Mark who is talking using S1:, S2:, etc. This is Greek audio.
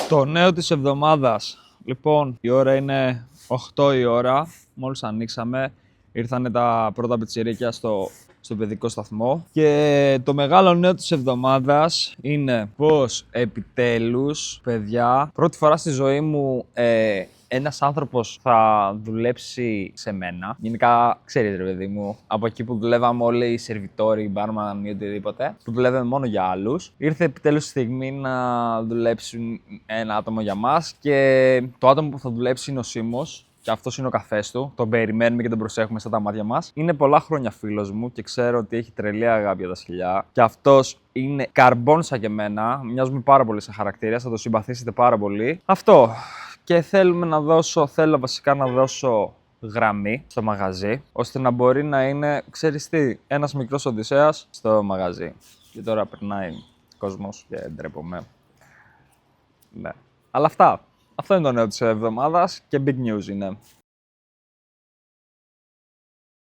S1: Το νέο της εβδομάδας. Λοιπόν, η ώρα είναι 8 η ώρα. Μόλις ανοίξαμε, ήρθανε τα πρώτα πιτσιρίκια στο παιδικό σταθμό. Και το μεγάλο νέο της εβδομάδας είναι πως επιτέλους, παιδιά, πρώτη φορά στη ζωή μου ένας άνθρωπος θα δουλέψει σε μένα. Γενικά, ξέρεις ρε παιδί μου, από εκεί που δουλεύαμε όλοι οι σερβιτόροι, οι μπάρμαν ή οτιδήποτε, που δουλεύαμε μόνο για άλλους, ήρθε επιτέλους η στιγμή να δουλέψει ένα άτομο για μας και το άτομο που θα δουλέψει είναι ο Σίμος. Και αυτός είναι ο καφές του. Τον περιμένουμε και τον προσέχουμε στα τα μάτια μας. Είναι πολλά χρόνια φίλος μου και ξέρω ότι έχει τρελή αγάπη για τα σκυλιά. Και αυτός είναι καρμπών σαν και εμένα. Μοιάζουμε πάρα πολύ σε χαρακτήρα. Θα το συμπαθήσετε πάρα πολύ. Αυτό. Και θέλω βασικά να δώσω γραμμή στο μαγαζί, ώστε να μπορεί να είναι, ξέρεις τι, ένας μικρός Οδυσσέας στο μαγαζί. Και τώρα περνάει κόσμος και ντρέπομαι. Ναι. Αλλά αυτό είναι το νέο της εβδομάδας και big news είναι.